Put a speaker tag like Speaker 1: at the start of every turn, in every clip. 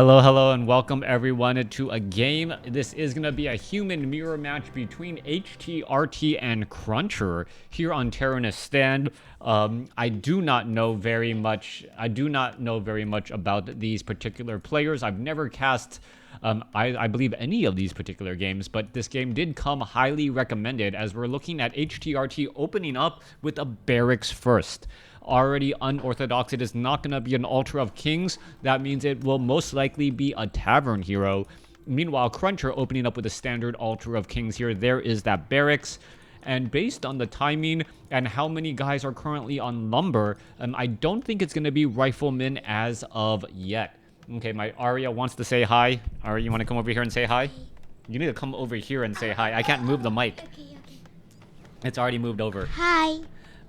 Speaker 1: Hello, and welcome everyone to a game. This is going to be a human mirror match between Htrt and Cruncher here on Terranistan. I do not know very much. I do not know very much about these particular players. I've never cast, I believe, any of these particular games, but this game did come highly recommended as we're looking at Htrt opening up with a barracks first. Already unorthodox. It is not going to be an Altar of Kings. That means it will most likely be a Tavern Hero. Meanwhile, Cruncher opening up with a standard Altar of Kings here. There is that barracks. And based on the timing and how many guys are currently on Lumber, I don't think it's going to be Rifleman as of yet. Okay, my Arya wants to say hi. Arya, you want to come over here and say hi? You need to come over here and say hi. I can't move the mic.
Speaker 2: Okay.
Speaker 1: It's already moved over.
Speaker 2: Hi.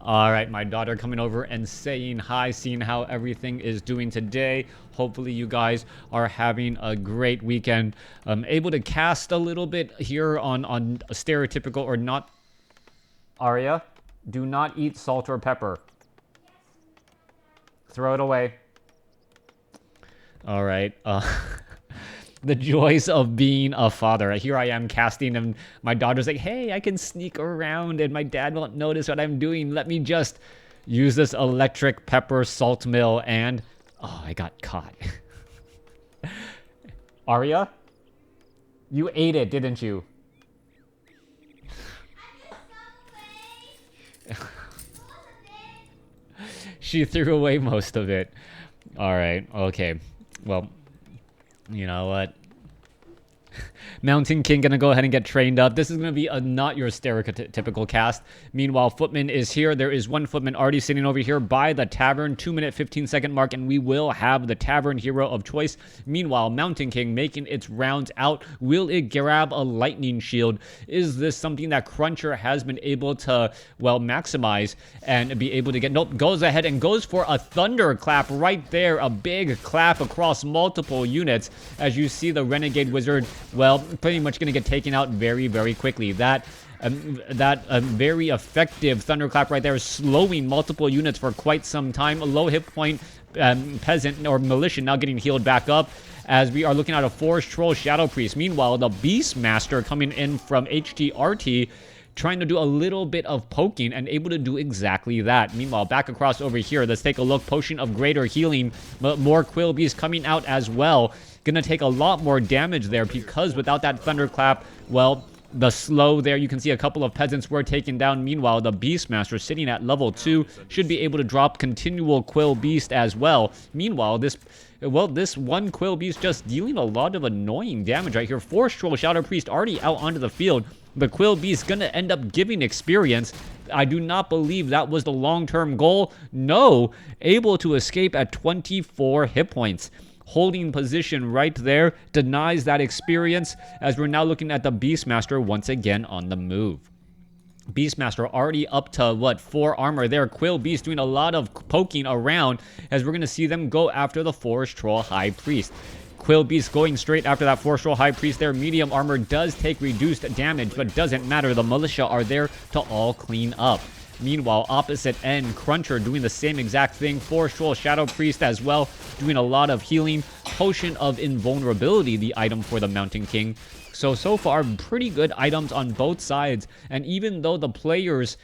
Speaker 1: All right, my daughter coming over and saying hi, seeing how everything is doing today. Hopefully you guys are having a great weekend. I'm able to cast a little bit here on a stereotypical or not. Arya, do not eat salt or pepper. Throw it away. All right. The joys of being a father. Here I am casting, and my daughter's like, hey, I can sneak around and my dad won't notice what I'm doing. Let me just use this electric pepper salt mill, and oh, I got caught. Arya, you ate it, didn't you? She threw away most of it. All right, okay. Well, you know what? Mountain King gonna go ahead and get trained up. This is gonna be a not your stereotypical cast. Meanwhile, Footman is here. There is one Footman already sitting over here by the tavern, 2-minute 15-second mark, and we will have the tavern hero of choice. Meanwhile, Mountain King making its rounds out. Will it grab a lightning shield? Is this something that Cruncher has been able to, well, maximize and be able to get? Nope, goes ahead and goes for a thunderclap right there. A big clap across multiple units. As you see the Renegade Wizard, well, pretty much going to get taken out very, very quickly. That very effective thunderclap right there is slowing multiple units for quite some time. A low hit point peasant or militia now getting healed back up as we are looking at a Forest Troll Shadow Priest. Meanwhile, the Beastmaster coming in from Htrt trying to do a little bit of poking and able to do exactly that. Meanwhile, back across over here, let's take a look. Potion of Greater Healing, but more Quill Beasts coming out as well. Gonna take a lot more damage there because without that thunderclap, well, the slow there, you can see a couple of peasants were taken down. Meanwhile, the Beastmaster sitting at level 2 should be able to drop continual Quill Beast as well. Meanwhile, this one Quill Beast just dealing a lot of annoying damage right here. Forest Troll Shadow Priest already out onto the field. The Quill Beast gonna end up giving experience. I do not believe that was the long-term goal. No, able to escape at 24 hit points. Holding position right there denies that experience as we're now looking at the Beastmaster once again on the move. Beastmaster already up to, what, 4 armor there. Quill Beast doing a lot of poking around as we're going to see them go after the Forest Troll High Priest. Quill Beast going straight after that Forest Troll High Priest there. Medium armor does take reduced damage, but doesn't matter. The militia are there to all clean up. Meanwhile, opposite end, Cruncher doing the same exact thing. Forest Troll Shadow Priest as well, doing a lot of healing. Potion of Invulnerability, the item for the Mountain King. So far, pretty good items on both sides. And even though the players,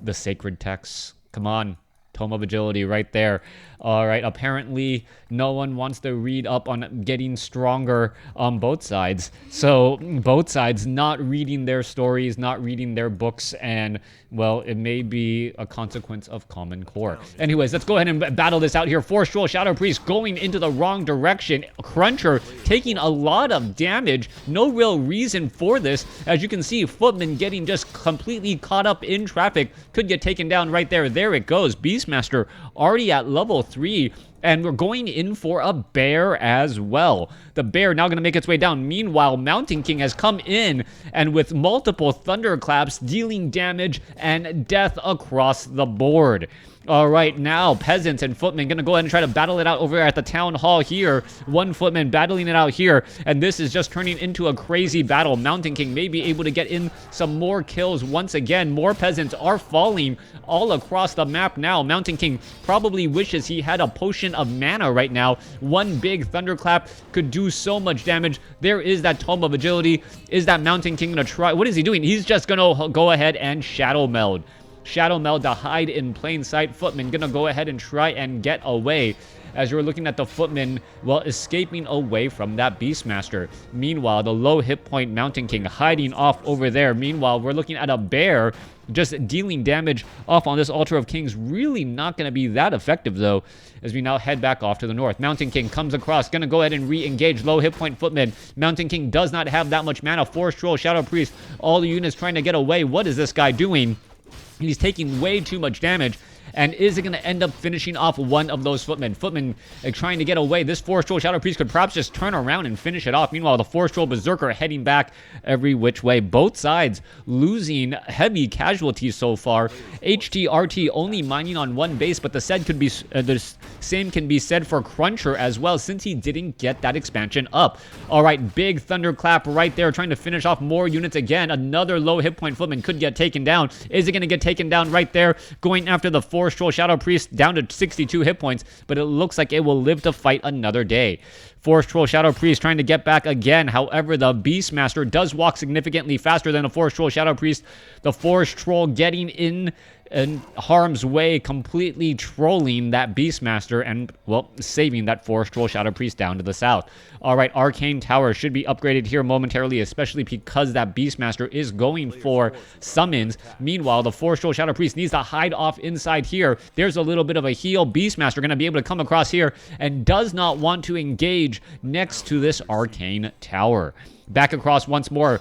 Speaker 1: the Sacred Texts, come on, Tome of Agility right there. All right, apparently no one wants to read up on getting stronger on both sides. So both sides not reading their stories, not reading their books, and, well, it may be a consequence of Common Core. Anyways, let's go ahead and battle this out here. Forest Troll Shadow Priest going into the wrong direction. Cruncher taking a lot of damage. No real reason for this. As you can see, Footman getting just completely caught up in traffic. Could get taken down right there. There it goes. Beastmaster already at level 3. And we're going in for a bear as well. The bear now going to make its way down. Meanwhile, Mountain King has come in and with multiple thunderclaps dealing damage and death across the board. All right, now peasants and footmen gonna go ahead and try to battle it out over at the town hall here. One footman battling it out here, and this is just turning into a crazy battle. Mountain King may be able to get in some more kills once again. More peasants are falling all across the map now. Mountain King probably wishes he had a potion of mana right now. One big thunderclap could do so much damage. There is that Tome of Agility. Is that Mountain King gonna try? What is he doing? He's just gonna go ahead and Shadow Meld. Shadow Meld to hide in plain sight. Footman gonna go ahead and try and get away. As you're looking at the footman, well, escaping away from that Beastmaster. Meanwhile, the low hit point Mountain King hiding off over there. Meanwhile, we're looking at a bear just dealing damage off on this Altar of Kings. Really not going to be that effective, though, as we now head back off to the north. Mountain King comes across, going to go ahead and re-engage low hit point footman. Mountain King does not have that much mana. Force Troll, Shadow Priest, all the units trying to get away. What is this guy doing? He's taking way too much damage. And is it going to end up finishing off one of those footmen? Footmen trying to get away. This Force Troll Shadow Priest could perhaps just turn around and finish it off. Meanwhile, the Force Troll Berserker heading back every which way. Both sides losing heavy casualties so far. Htrt only mining on one base, but the same can be said for Cruncher as well, since he didn't get that expansion up. All right, big thunderclap right there, trying to finish off more units again. Another low hit point footman could get taken down. Is it going to get taken down right there? Going after the Force Troll Shadow Priest down to 62 hit points, but it looks like it will live to fight another day. Force Troll Shadow Priest trying to get back again. However, the Beastmaster does walk significantly faster than a Force Troll Shadow Priest. The Force Troll getting in harm's way, completely trolling that Beastmaster and, well, saving that Force Troll Shadow Priest down to the south. All right, Arcane Tower should be upgraded here momentarily, especially because that Beastmaster is going for summons. Meanwhile, the Force Troll Shadow Priest needs to hide off inside here. There's a little bit of a heal. Beastmaster going to be able to come across here and does not want to engage next to this Arcane Tower. Back across once more,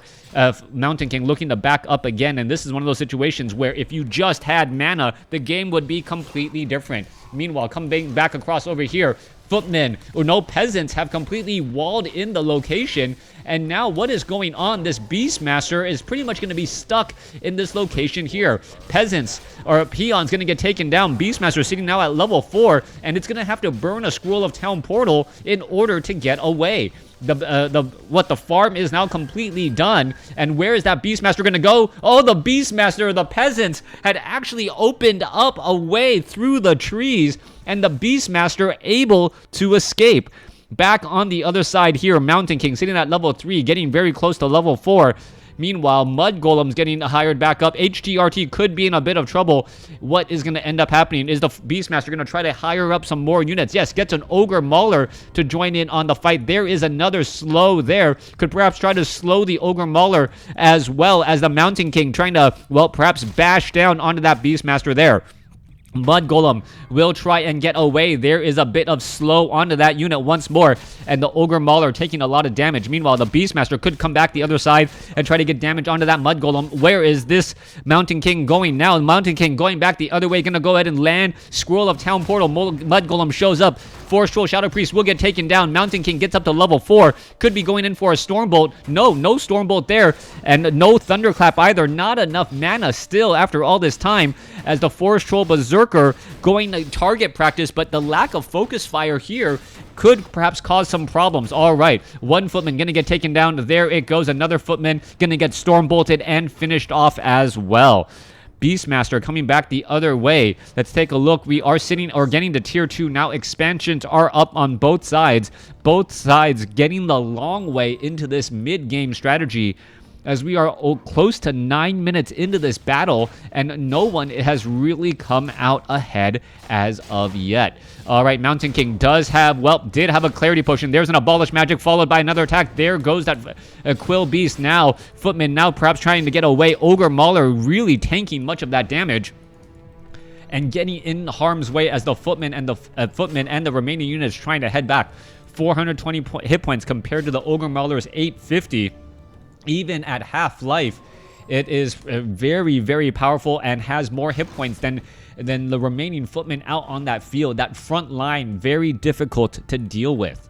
Speaker 1: Mountain King looking to back up again, and this is one of those situations where if you just had mana, the game would be completely different. Meanwhile, coming back across over here, footmen, or no, peasants have completely walled in the location, and now what is going on? This Beastmaster is pretty much going to be stuck in this location here. Peasants, or peons, going to get taken down. Beastmaster sitting now at level 4, and it's going to have to burn a Scroll of Town Portal in order to get away. The farm is now completely done, and where is that Beastmaster going to go? Oh, the Beastmaster, the peasants had actually opened up a way through the trees, and the Beastmaster able to escape. Back on the other side here, Mountain King sitting at level 3, getting very close to level 4. Meanwhile, Mud Golem's getting hired back up. Htrt could be in a bit of trouble. What is going to end up happening? Is the Beastmaster going to try to hire up some more units? Yes, gets an Ogre Mauler to join in on the fight. There is another slow there. Could perhaps try to slow the Ogre Mauler as well as the Mountain King trying to, well, perhaps bash down onto that Beastmaster there. Mud Golem will try and get away. There is a bit of slow onto that unit once more, and the Ogre Mauler taking a lot of damage. Meanwhile, the Beastmaster could come back the other side and try to get damage onto that Mud Golem. Where is this Mountain King going now? Mountain King going back the other way, gonna go ahead and land. Scroll of Town Portal. Mud Golem shows up. Force Troll Shadow Priest will get taken down. Mountain King gets up to level 4. Could be going in for a Stormbolt. No Stormbolt there, and no Thunderclap either. Not enough mana still after all this time, as the Force Troll Berserker going to target practice, but the lack of focus fire here could perhaps cause some problems. All right, one footman gonna get taken down. There it goes. Another footman gonna get Stormbolted and finished off as well. Beastmaster coming back the other way. Let's take a look. We are sitting or getting to tier 2 now. Expansions are up on both sides. Both sides getting the long way into this mid-game strategy, as we are close to 9 minutes into this battle, and no one has really come out ahead as of yet. All right, Mountain King did have a Clarity Potion. There's an Abolish Magic followed by another attack. There goes that Quill Beast now. Footman now perhaps trying to get away. Ogre Mauler really tanking much of that damage and getting in harm's way as the Footman and the remaining units trying to head back. 420 hit points compared to the Ogre Mauler's 850. Even at half life, it is very, very powerful and has more hit points than the remaining footmen out on that field. That front line, very difficult to deal with.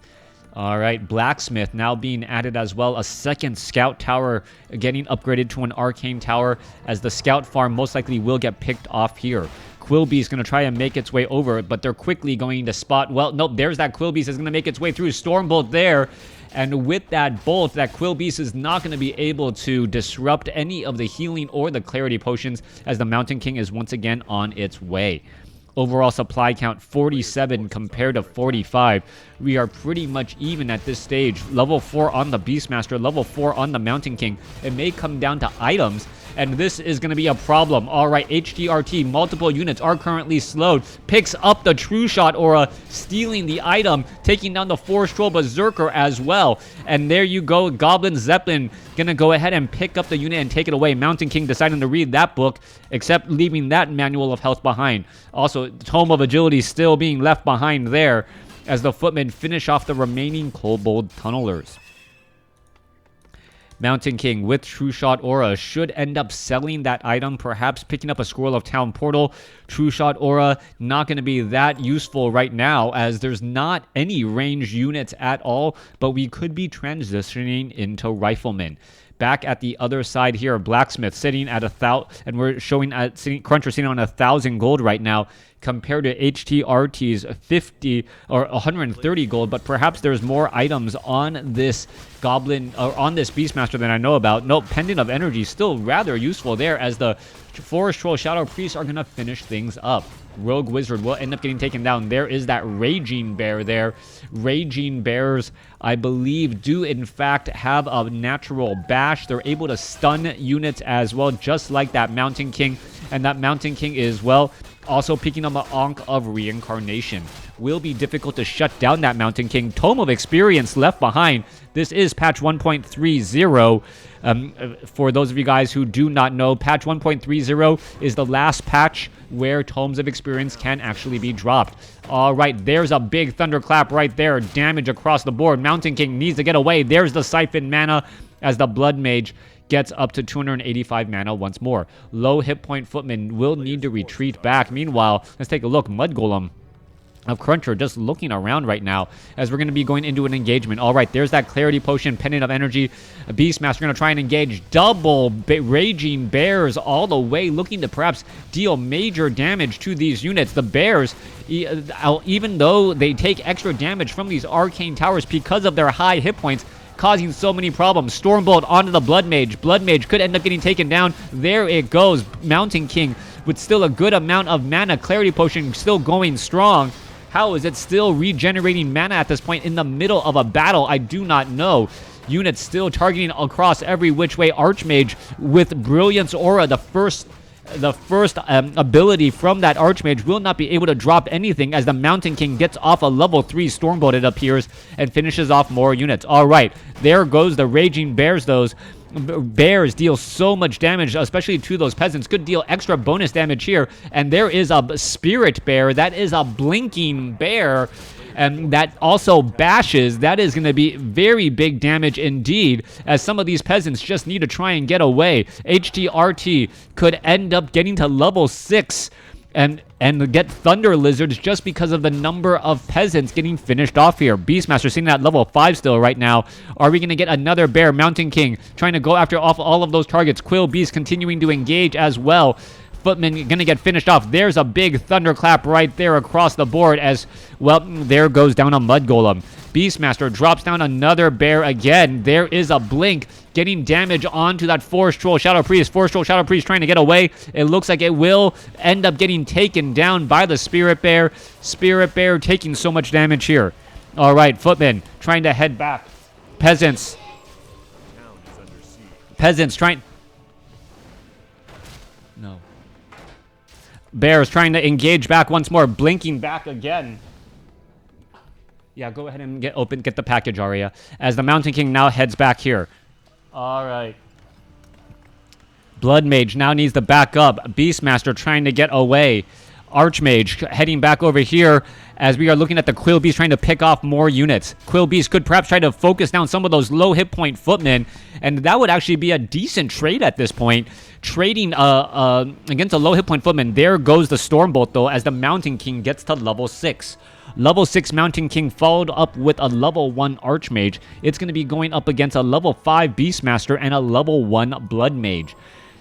Speaker 1: All right, Blacksmith now being added as well. A second Scout Tower getting upgraded to an Arcane Tower, as the Scout farm most likely will get picked off here. Quill Beast going to try and make its way over, but they're quickly going to spot. Well, nope, there's that Quill Beast is going to make its way through. Stormbolt there. And with that bolt, that Quill Beast is not going to be able to disrupt any of the healing or the clarity potions, as the Mountain King is once again on its way. Overall supply count 47 compared to 45. We are pretty much even at this stage. Level 4 on the Beastmaster, level 4 on the Mountain King. It may come down to items, and this is going to be a problem. Alright, Htrt, multiple units are currently slowed. Picks up the True Shot Aura, stealing the item, taking down the Force Troll Berserker as well. And there you go, Goblin Zeppelin going to go ahead and pick up the unit and take it away. Mountain King deciding to read that book, except leaving that Manual of Health behind. Also, Tome of Agility still being left behind there, as the Footmen finish off the remaining Kobold Tunnelers. Mountain King with True Shot Aura should end up selling that item, perhaps picking up a Scroll of Town Portal. True Shot Aura not going to be that useful right now, as there's not any ranged units at all, but we could be transitioning into Riflemen. Back at the other side here, Blacksmith sitting at 1,000, and we're showing at Cruncher sitting on 1,000 gold right now, compared to HtRt's 50 or 130 gold. But perhaps there's more items on this Goblin or on this Beastmaster than I know about. Nope, Pendant of Energy still rather useful there, as the Forest Troll Shadow Priest are gonna finish things up. Rogue Wizard will end up getting taken down. There is that Raging Bear there. Raging Bears, I believe, do in fact have a natural bash. They're able to stun units as well, just like that Mountain King. And that Mountain King is, well, also picking up an Ankh of Reincarnation. Will be difficult to shut down that Mountain King. Tome of Experience left behind. This is patch 1.30. For those of you guys who do not know, patch 1.30 is the last patch where Tomes of Experience can actually be dropped. All right, there's a big thunderclap right there. Damage across the board. Mountain King needs to get away. There's the Siphon Mana, as the Blood Mage gets up to 285 mana once more. Low hit point Footman will need to retreat back. Meanwhile, let's take a look. Mud Golem of Cruncher just looking around right now, as we're going to be going into an engagement. All right, there's that Clarity Potion, Pendant of Energy. Beastmaster going to try and engage. Double Raging Bears all the way, looking to perhaps deal major damage to these units. The Bears, even though they take extra damage from these Arcane Towers because of their high hit points, causing so many problems. Stormbolt onto the Blood Mage. Blood Mage could end up getting taken down. There it goes. Mountain King with still a good amount of mana. Clarity Potion still going strong. How is it still regenerating mana at this point in the middle of a battle? I do not know. Units still targeting across every which way. Archmage with Brilliance Aura, the first ability from that Archmage, will not be able to drop anything, as the Mountain King gets off a level 3 Stormbolt, it appears, and finishes off more units. All right, there goes the Raging Bears. Those Bears deal so much damage, especially to those peasants. Could deal extra bonus damage here. And there is a Spirit Bear. That is a blinking bear. And that also bashes. That is going to be very big damage indeed, as some of these peasants just need to try and get away. Htrt could end up getting to level 6 and get Thunder Lizards just because of the number of peasants getting finished off here. Beastmaster sitting at level 5 still right now. Are we going to get another bear? Mountain King trying to go after off all of those targets. Quill Beast continuing to engage as well. Footman gonna get finished off. There's a big thunderclap right there across the board, as well. There goes down a Mud Golem. Beastmaster drops down another bear again. There is a blink getting damage onto that Forest Troll Shadow Priest. Forest Troll Shadow Priest trying to get away. It looks like it will end up getting taken down by the Spirit Bear. Spirit Bear taking so much damage here. All right, Footman trying to head back. Peasants trying. No. Bears trying to engage back once more, blinking back again. Yeah, go ahead and get the package, Arya, as the Mountain King now heads back here. All right. Blood Mage now needs to back up. Beastmaster trying to get away. Archmage heading back over here, as we are looking at the Quill Beast trying to pick off more units. Quill Beast could perhaps try to focus down some of those low hit point Footmen, and that would actually be a decent trade at this point. Trading against a low hit point Footman. There goes the Stormbolt, though, as the Mountain King gets to level 6. Level 6 Mountain King followed up with a level 1 Archmage. It's going to be going up against a level 5 Beastmaster and a level 1 Blood Mage.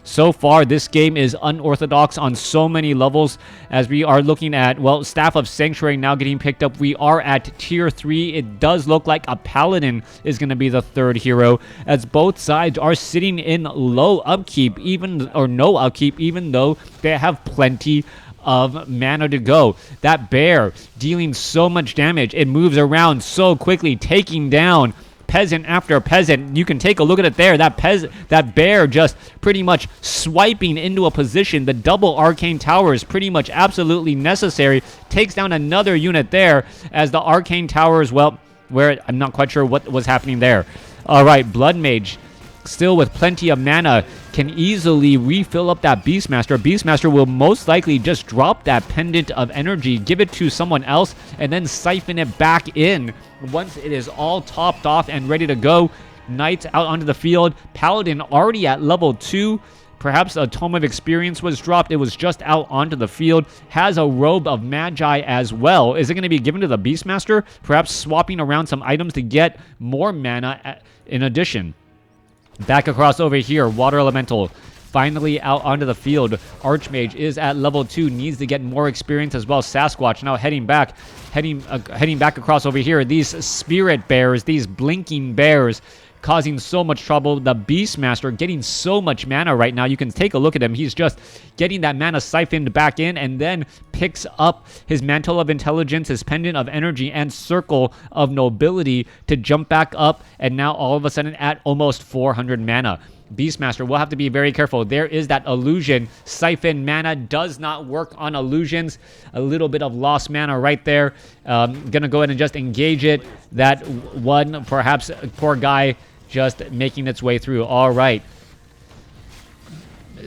Speaker 1: So far, this game is unorthodox on so many levels, as we are looking at, well, Staff of Sanctuary now getting picked up. We are at tier 3. It does look like a Paladin is going to be the third hero, as both sides are sitting in low upkeep, no upkeep, even though they have plenty of mana to go. That bear dealing so much damage. It moves around so quickly, taking down peasant after peasant. You can take a look at it there. That bear just pretty much swiping into a position. The double arcane tower is pretty much absolutely necessary. Takes down another unit there, as the arcane towers, well, where I'm not quite sure what was happening there. All right, Blood Mage, still with plenty of mana, can easily refill up that Beastmaster. Beastmaster will most likely just drop that Pendant of Energy, give it to someone else, and then siphon it back in once it is all topped off and ready to go. Knights out onto the field. Paladin already at level 2. Perhaps a Tome of Experience was dropped. It was just out onto the field. Has a Robe of Magi as well. Is it going to be given to the Beastmaster? Perhaps swapping around some items to get more mana in addition. Back across over here, Water Elemental finally out onto the field. Archmage is at level 2, needs to get more experience as well. Sasquatch now heading back across over here. These spirit bears, these blinking bears, causing so much trouble. The Beastmaster getting so much mana right now. You can take a look at him. He's just getting that mana siphoned back in, and then picks up his Mantle of Intelligence, his Pendant of Energy, and Circle of Nobility to jump back up, and now all of a sudden at almost 400 mana. Beastmaster will have to be very careful. There is that illusion. Siphon mana does not work on illusions. A little bit of lost mana right there. Gonna go ahead and just engage it. That one, perhaps, poor guy just making its way through. All right.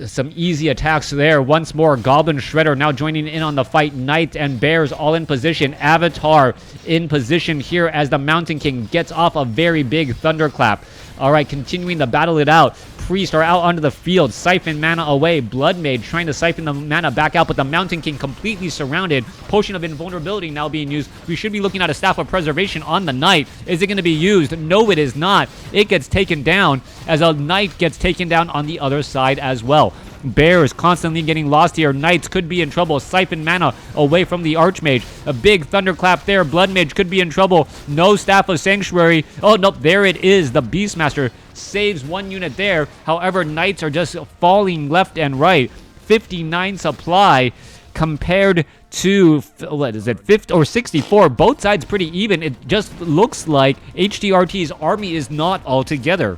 Speaker 1: Some easy attacks there. Once more, Goblin Shredder now joining in on the fight. Knights and Bears all in position. Avatar in position here as the Mountain King gets off a very big Thunderclap. All right, continuing to battle it out. Priest are out onto the field. Siphon mana away. Blood Mage trying to siphon the mana back out, but the Mountain King completely surrounded. Potion of Invulnerability now being used. We should be looking at a Staff of Preservation on the Knight. Is it going to be used? No, it is not. It gets taken down as a Knight gets taken down on the other side as well. Bears constantly getting lost here. Knights could be in trouble. Siphon mana away from the Archmage. A big Thunderclap there. Blood Mage could be in trouble. No Staff of Sanctuary. Oh, nope. There it is. The Beastmaster saves one unit there. However, Knights are just falling left and right. 59 supply compared to, what is it, 50 or 64. Both sides pretty even. It just looks like HTRT's army is not all together.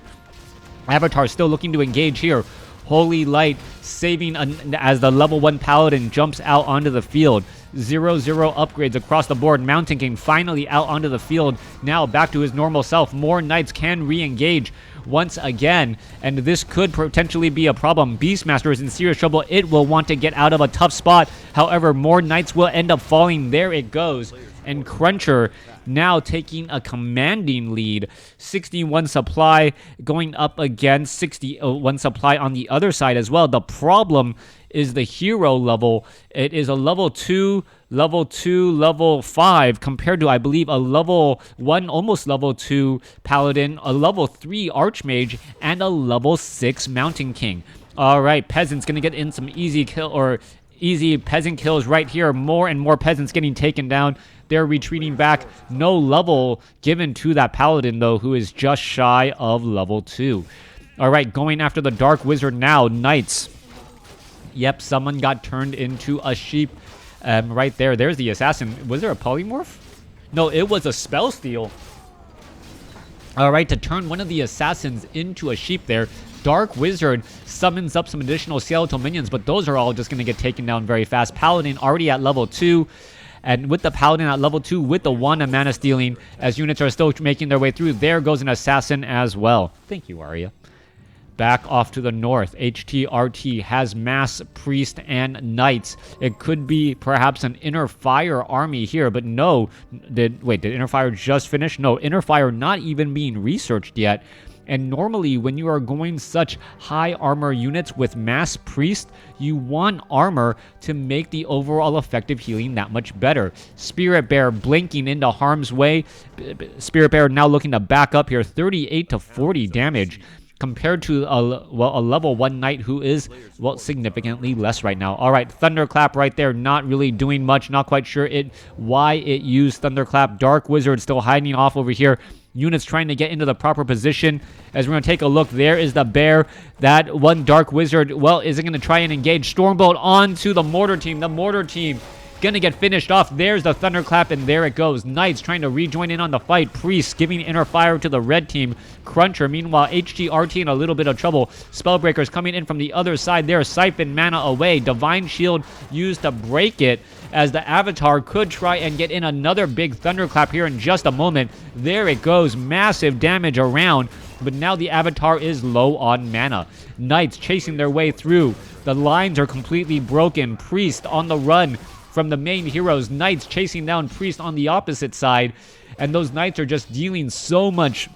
Speaker 1: Avatar still looking to engage here. Holy Light saving as the level 1 Paladin jumps out onto the field. 0-0 upgrades across the board. Mountain King finally out onto the field. Now back to his normal self. More Knights can re-engage once again, and this could potentially be a problem. Beastmaster is in serious trouble. It will want to get out of a tough spot. However, more Knights will end up falling. There it goes. And Cruncher now taking a commanding lead. 61 supply going up against 61 supply on the other side as well. The problem is the hero level. It is a level 2, level 5 compared to, I believe, a level 1, almost level 2 Paladin, a level 3 Archmage, and a level 6 Mountain King. All right, Peasant's going to get in some easy peasant kills right here. More and more peasants getting taken down. They're retreating back. No level given to that Paladin, though, who is just shy of level 2. All right, going after the Dark Wizard now. Knights. Yep, someone got turned into a sheep right there. There's the assassin. Was there a polymorph? No, it was a spell steal. All right, to turn one of the assassins into a sheep there. Dark Wizard summons up some additional skeletal minions, but those are all just going to get taken down very fast. Paladin already at level 2. And with the Paladin at level 2, with the Wand of Mana Stealing, as units are still making their way through, there goes an Assassin as well. Thank you, Arya. Back off to the north, HTRT has Mass, Priest, and Knights. It could be perhaps an Inner Fire army here, but no. Did Inner Fire just finish? No, Inner Fire not even being researched yet. And normally, when you are going such high armor units with Mass Priest, you want armor to make the overall effective healing that much better. Spirit Bear blinking into harm's way. Spirit Bear now looking to back up here. 38 to 40 damage. compared to a level 1 knight who is, well, significantly less right now. All right, Thunderclap right there, not really doing much. Not quite sure why it used Thunderclap. Dark Wizard still hiding off over here. Units trying to get into the proper position. As we're going to take a look, there is the bear. That one Dark Wizard, well, is it going to try and engage Stormbolt onto the Mortar team. The Mortar team gonna get finished off. There's the Thunderclap, and there it goes. Knights trying to rejoin in on the fight. Priest giving inner fire to the red team. Cruncher, meanwhile, Htrt in a little bit of trouble. Spellbreakers coming in from the other side there. Siphon mana away. Divine Shield used to break it, as the Avatar could try and get in another big Thunderclap here in just a moment. There it goes. Massive damage around, but now the Avatar is low on mana. Knights chasing their way through. The lines are completely broken. Priest on the run from the main heroes. Knights chasing down Priest on the opposite side, and those Knights are just dealing so much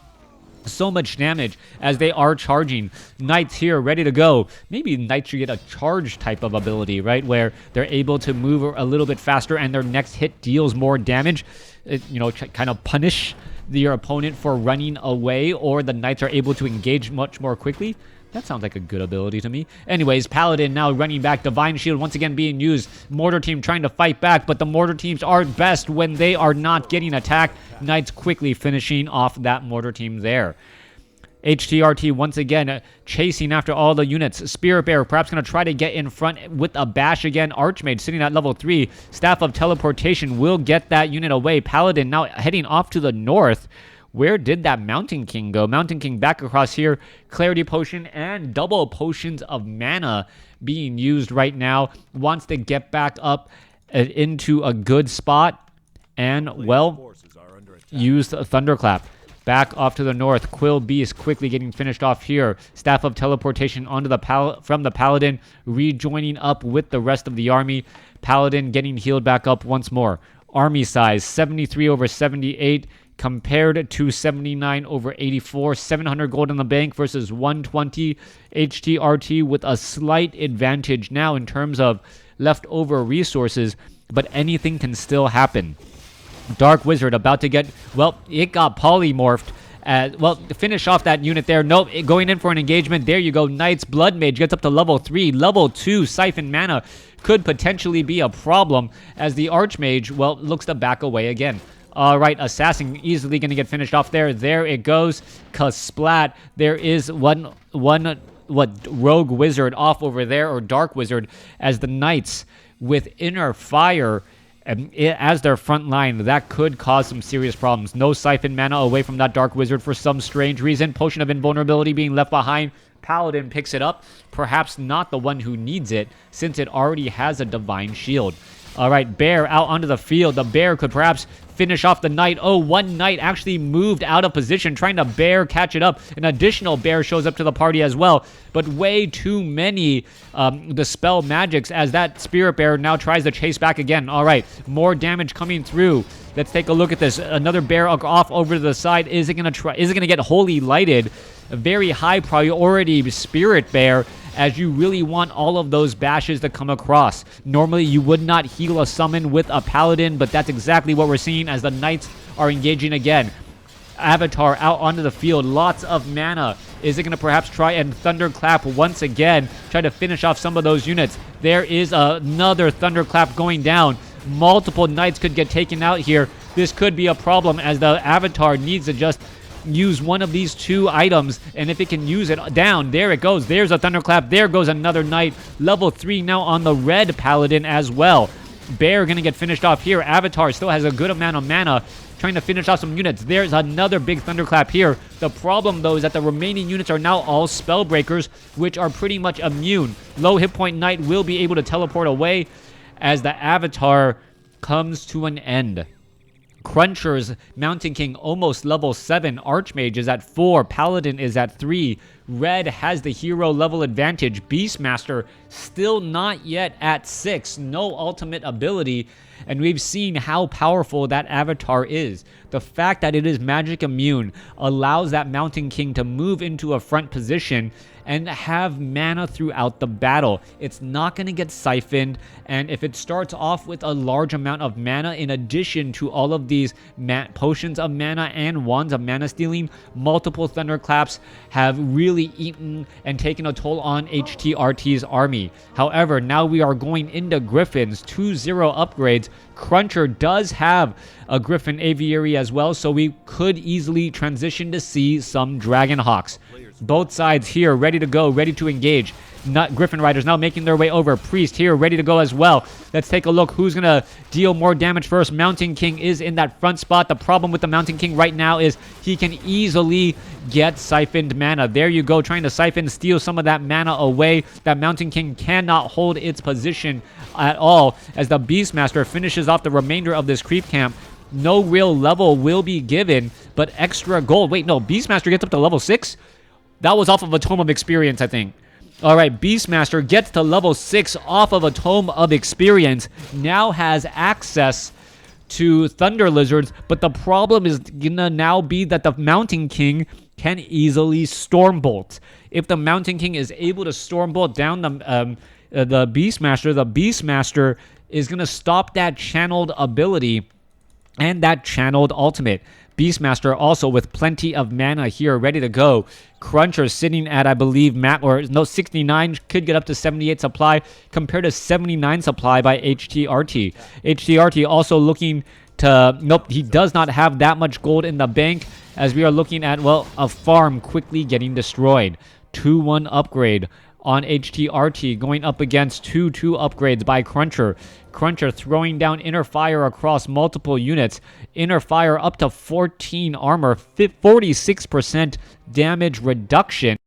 Speaker 1: damage as they are charging. Knights here ready to go. Maybe Knights should get a charge type of ability, right, where they're able to move a little bit faster and their next hit deals more damage. Kind of punish your opponent for running away, or the Knights are able to engage much more quickly. That sounds like a good ability to me. Anyways, Paladin now running back. Divine Shield once again being used. Mortar team trying to fight back, but the Mortar teams are best when they are not getting attacked. Knights quickly finishing off that Mortar team there. Htrt once again chasing after all the units. Spirit Bear perhaps going to try to get in front with a bash again. Archmage sitting at level 3. Staff of Teleportation will get that unit away. Paladin now heading off to the north. Where did that Mountain King go? Mountain King back across here. Clarity Potion and double potions of mana being used right now. Wants to get back up into a good spot. And, well, use the Thunderclap. Back off to the north. Quill Beast quickly getting finished off here. Staff of Teleportation onto from the Paladin. Rejoining up with the rest of the army. Paladin getting healed back up once more. Army size 73 over 78. Compared to 79 over 84, 700 gold in the bank versus 120. Htrt with a slight advantage now in terms of leftover resources, but anything can still happen. Dark Wizard about to get, well, it got polymorphed. To finish off that unit there. Nope, going in for an engagement. There you go. Knights Blood Mage gets up to level 3. Level 2 Siphon Mana could potentially be a problem as the Archmage, well, looks to back away again. All right, Assassin easily going to get finished off there. There it goes. Kasplat. There is one Rogue Wizard off over there, or Dark Wizard, as the Knights with Inner Fire as their front line. That could cause some serious problems. No Siphon Mana away from that Dark Wizard for some strange reason. Potion of Invulnerability being left behind. Paladin picks it up. Perhaps not the one who needs it, since it already has a Divine Shield. All right, Bear out onto the field. The Bear could perhaps finish off the Knight. Oh, one Knight actually moved out of position, trying to Bear catch it up. An additional Bear shows up to the party as well, but way too many Dispel Magics as that Spirit Bear now tries to chase back again. All right, more damage coming through. Let's take a look at this. Another Bear off over to the side. Is it gonna get Holy Lighted? A very high priority Spirit Bear, as you really want all of those bashes to come across. Normally, you would not heal a summon with a Paladin, but that's exactly what we're seeing as the Knights are engaging again. Avatar out onto the field. Lots of mana. Is it going to perhaps try and Thunderclap once again? Try to finish off some of those units. There is another Thunderclap going down. Multiple Knights could get taken out here. This could be a problem, as the Avatar needs to just use one of these two items, and if it can use it down, there it goes. There's a Thunderclap. There goes another Knight. Level 3 now on the red Paladin as well. Bear gonna get finished off here. Avatar still has a good amount of mana, trying to finish off some units. There's another big Thunderclap here. The problem, though, is that the remaining units are now all Spellbreakers, which are pretty much immune. Low hit point Knight will be able to teleport away as the Avatar comes to an end. Crunchers, Mountain King almost level 7. Archmage is at 4. Paladin is at 3. Red has the hero level advantage. Beastmaster still not yet at 6. No ultimate ability. And we've seen how powerful that Avatar is. The fact that it is magic immune allows that Mountain King to move into a front position and have mana throughout the battle. It's not going to get siphoned, and if it starts off with a large amount of mana in addition to all of these potions of mana and wands of mana stealing, multiple Thunderclaps have really really eaten and taken a toll on HTRT's army. However, now we are going into Griffins, 2-0 upgrades. Cruncher does have a Griffin Aviary as well, so we could easily transition to see some Dragonhawks. Both sides here ready to go, ready to engage. Griffin Riders now making their way over. Priest here ready to go as well. Let's take a look who's going to deal more damage first. Mountain King is in that front spot. The problem with the Mountain King right now is he can easily get siphoned mana. There you go, trying to siphon, steal some of that mana away. That Mountain King cannot hold its position at all as the Beastmaster finishes off the remainder of this creep camp. No real level will be given, but extra gold. Wait, no, Beastmaster gets up to level 6? That was off of a Tome of Experience, I think. All right, Beastmaster gets to level 6 off of a Tome of Experience. Now has access to Thunder Lizards, but the problem is gonna now be that the Mountain King can easily Stormbolt. If the Mountain King is able to Stormbolt down the Beastmaster is gonna stop that channeled ability and that channeled ultimate. Beastmaster also with plenty of mana here, ready to go. Cruncher sitting at, I believe, 69, could get up to 78 supply compared to 79 supply by HTRT. HTRT also looking to, nope, he does not have that much gold in the bank as we are looking at, well, a farm quickly getting destroyed. 2-1 upgrade on HTRT going up against 2-2 upgrades by Cruncher. Cruncher throwing down Inner Fire across multiple units. Inner Fire up to 14 armor, 46% damage reduction.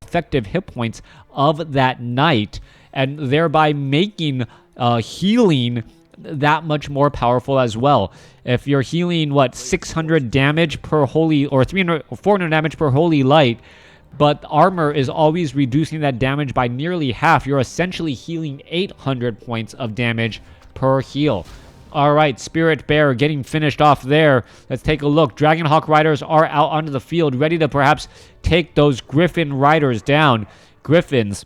Speaker 1: Effective hit points of that knight, and thereby making healing that much more powerful as well. If you're healing, what, 600 damage per holy, or 300 or 400 damage per holy light, but armor is always reducing that damage by nearly half, you're essentially healing 800 points of damage per heal. All right, Spirit Bear getting finished off there. Let's take a look. Dragonhawk Riders are out onto the field, ready to perhaps take those Griffin Riders down. Griffins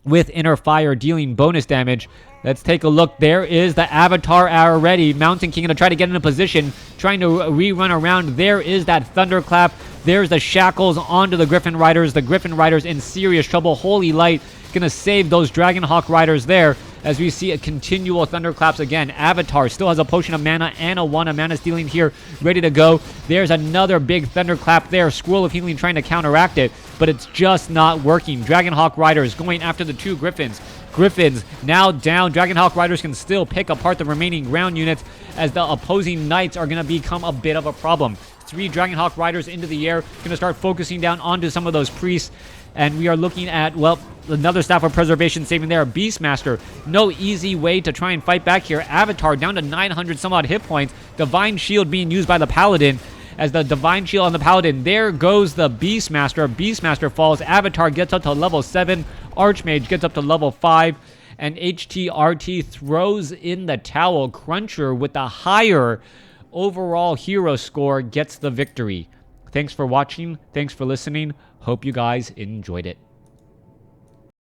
Speaker 1: with Inner Fire dealing bonus damage. Let's take a look. There is the Avatar already. Mountain King going to try to get in a position, trying to rerun around. There is that Thunderclap. There's the Shackles onto the Griffin Riders. The Griffin Riders in serious trouble. Holy Light going to save those Dragonhawk Riders there as we see a continual Thunderclaps again. Avatar still has a Potion of Mana and a Wand of Mana Stealing here, ready to go. There's another big Thunderclap there. Scroll of Healing trying to counteract it, but it's just not working. Dragonhawk Riders going after the two Griffins. Griffins now down. Dragonhawk Riders can still pick apart the remaining ground units as the opposing Knights are going to become a bit of a problem. 3 Dragonhawk Riders into the air, going to start focusing down onto some of those priests. And we are looking at, well, another Staff of Preservation saving there. Beastmaster, no easy way to try and fight back here. Avatar down to 900 some odd hit points. Divine Shield being used by the Paladin. As the Divine Shield on the Paladin, there goes the Beastmaster. Beastmaster falls. Avatar gets up to level 7. Archmage gets up to level 5. And HTRT throws in the towel. Cruncher with the higher overall hero score gets the victory. Thanks for watching. Thanks for listening. Hope you guys enjoyed it.